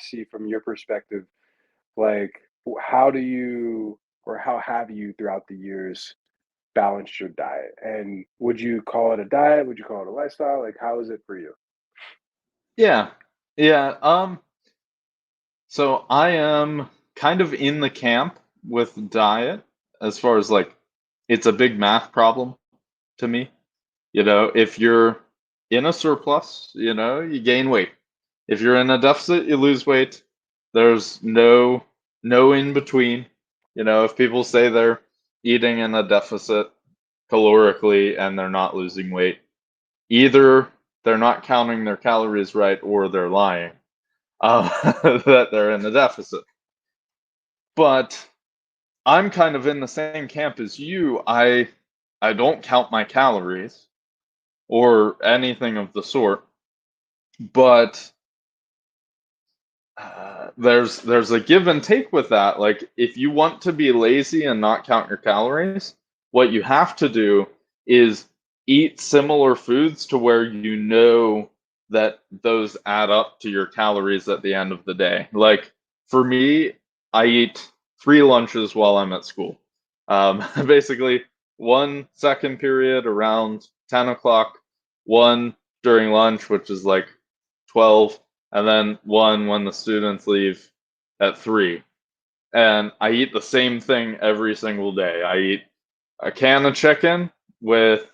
see from your perspective, like, how do you or how have you throughout the years balanced your diet? And would you call it a diet? Would you call it a lifestyle? Like, how is it for you? Yeah. Yeah. So I am kind of in the camp with diet as far as like it's a big math problem to me. If you're in a surplus, you gain weight. If you're in a deficit, you lose weight. There's no in between. If people say they're eating in a deficit calorically and they're not losing weight, either they're not counting their calories right or they're lying that they're in the deficit. But I'm kind of in the same camp as you. I don't count my calories or anything of the sort, but there's a give and take with that. Like if you want to be lazy and not count your calories, what you have to do is eat similar foods to where you know that those add up to your calories at the end of the day. Like for me, I eat 3 lunches while I'm at school. Basically, one second period around 10 o'clock, one during lunch, which is like 12, and then one when the students leave at 3. And I eat the same thing every single day. I eat a can of chicken with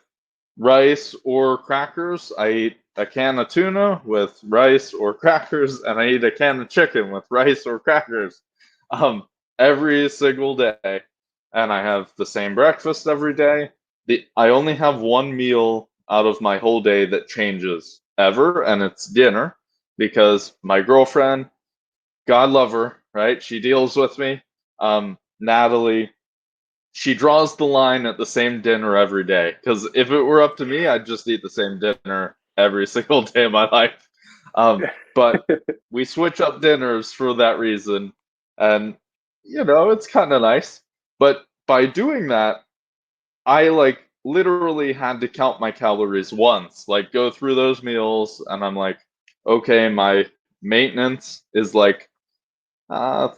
rice or crackers. I eat a can of tuna with rice or crackers, and I eat a can of chicken with rice or crackers um, every single day. And I have the same breakfast every day. I only have one meal out of my whole day that changes ever, and it's dinner because my girlfriend, God love her, right? She deals with me. Natalie, she draws the line at the same dinner every day. Because if it were up to me, I'd just eat the same dinner every single day of my life. But we switch up dinners for that reason. And, it's kind of nice. But by doing that, I like literally had to count my calories once, like go through those meals. And I'm like, okay, my maintenance is like uh,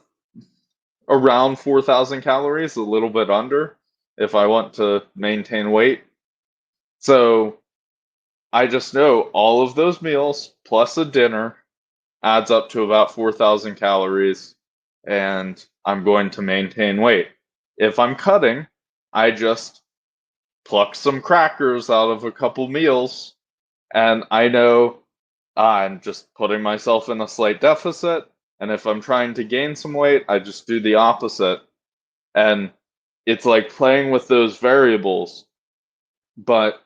around 4,000 calories, a little bit under, if I want to maintain weight. So I just know all of those meals plus a dinner adds up to about 4,000 calories, and I'm going to maintain weight. If I'm cutting, I just pluck some crackers out of a couple meals, and I know I'm just putting myself in a slight deficit. And if I'm trying to gain some weight, I just do the opposite. And it's like playing with those variables, but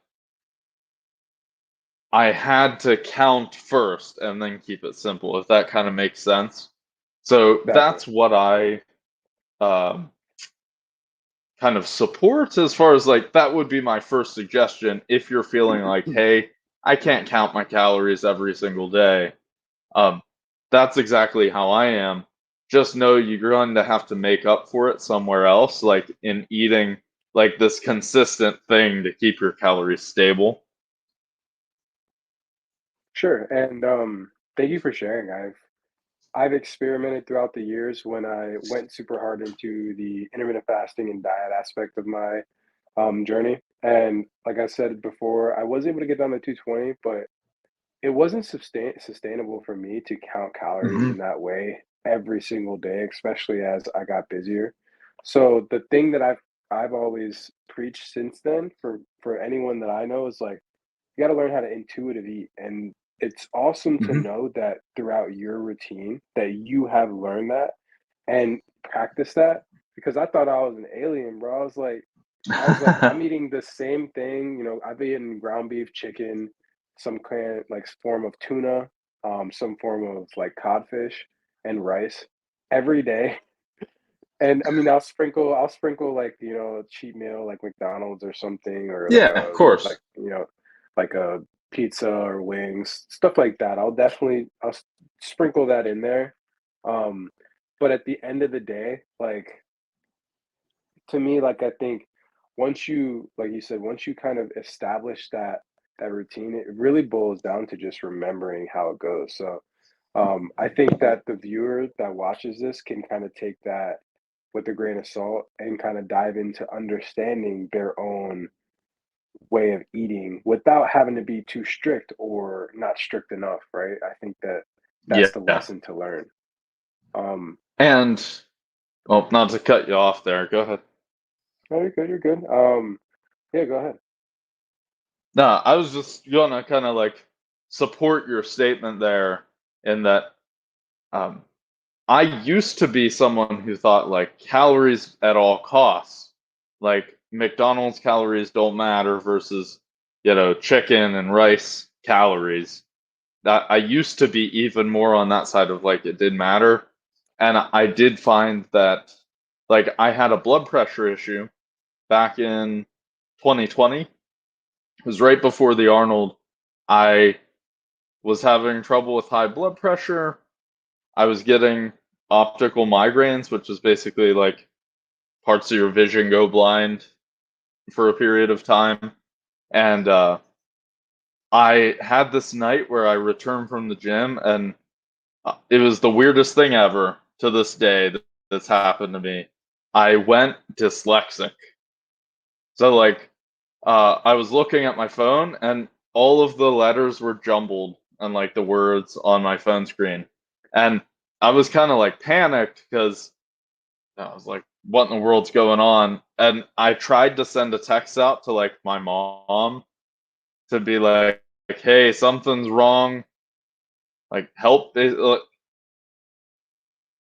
I had to count first and then keep it simple, if that kind of makes sense. So Definitely. that's what I um, kind of support as far as like that would be my first suggestion if you're feeling like, hey, I can't count my calories every single day. Um, that's exactly how I am. Just know you're going to have to make up for it somewhere else, like in eating like this consistent thing to keep your calories stable. Sure. And thank you for sharing. I've experimented throughout the years when I went super hard into the intermittent fasting and diet aspect of my journey. And like I said before, I was able to get down to 220, but it wasn't sustainable for me to count calories Hmm. in that way every single day, especially as I got busier. So the thing that I've always preached since then for anyone that I know is like you got to learn how to intuitive eat, and it's awesome to Hmm. know that throughout your routine that you have learned that and practice that, because I thought I was an alien, bro. I was like, I'm eating the same thing. I've eaten ground beef, chicken, some kind like form of tuna, some form of like codfish and rice every day. And I mean, I'll sprinkle like a cheat meal like McDonald's or something, or like Yeah, of a like course. like a pizza or wings, stuff like that. I'll sprinkle that in there. Um, but at the end of the day, like to me, like I think once you, like you said, once you kind of establish that routine, it really boils down to just remembering how it goes. So I think that the viewer that watches this can kind of take that with a grain of salt and kind of dive into understanding their own way of eating without having to be too strict or not strict enough, right? I think that that's Yeah. the lesson to learn. Um, And well, not to cut you off there. Go ahead. no, you're good, you're good. Yeah, go ahead. No, I was just gonna kind of like support your statement there in that um, I used to be someone who thought like calories at all costs, like McDonald's calories don't matter versus, chicken and rice calories. That I used to be even more on that side of like it did matter. And I did find that like I had a blood pressure issue back in 2020. It was right before the Arnold. I was having trouble with high blood pressure. I was getting optical migraines, which is basically like parts of your vision go blind for a period of time. And I had this night where I returned from the gym, and it was the weirdest thing ever to this day that's happened to me. I went dyslexic. So, like, I was looking at my phone, and all of the letters were jumbled and like the words on my phone screen. And I was kind of like panicked because I was like, what in the world's going on? And I tried to send a text out to like my mom to be like, hey, something's wrong. Like, help.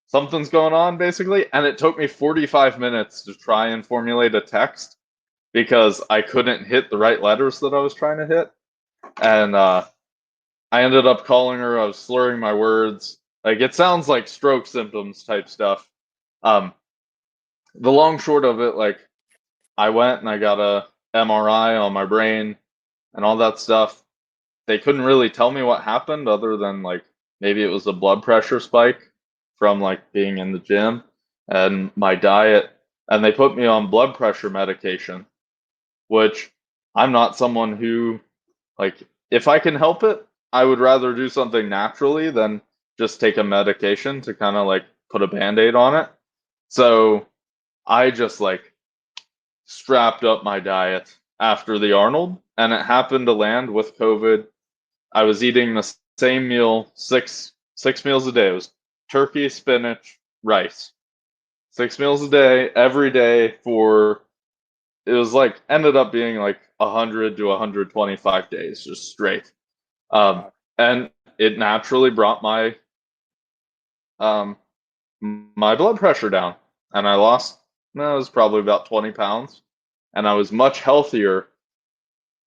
Something's going on, basically. And it took me 45 minutes to try and formulate a text because I couldn't hit the right letters that I was trying to hit. And I ended up calling her. I was slurring my words. Like, it sounds like stroke symptoms type stuff. Um, the long short of it, like, I went and I got a MRI on my brain and all that stuff. They couldn't really tell me what happened other than like maybe it was a blood pressure spike from like being in the gym and my diet. And they put me on blood pressure medication, which I'm not someone who like if I can help it, I would rather do something naturally than just take a medication to kind of like put a band-aid on it. So I just like strapped up my diet after the Arnold, and it happened to land with COVID. I was eating the same meal six meals a day. It was turkey, spinach, rice. 6 meals a day, every day for it was like ended up being like 100 to 125 days just straight. Um, Wow. and it naturally brought um my blood pressure down, and I lost. No, it was probably about 20 pounds, and I was much healthier.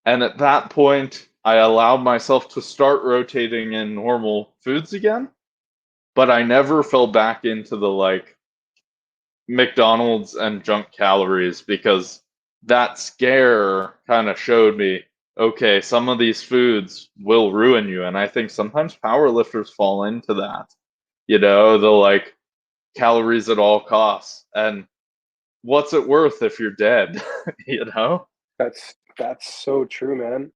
And at that point, I allowed myself to start rotating in normal foods again, but I never fell back into the like McDonald's and junk calories because that scare kind of showed me, okay, some of these foods will ruin you. And I think sometimes powerlifters fall into that, the like calories at all costs. And what's it worth if you're dead, you know? That's so true, man.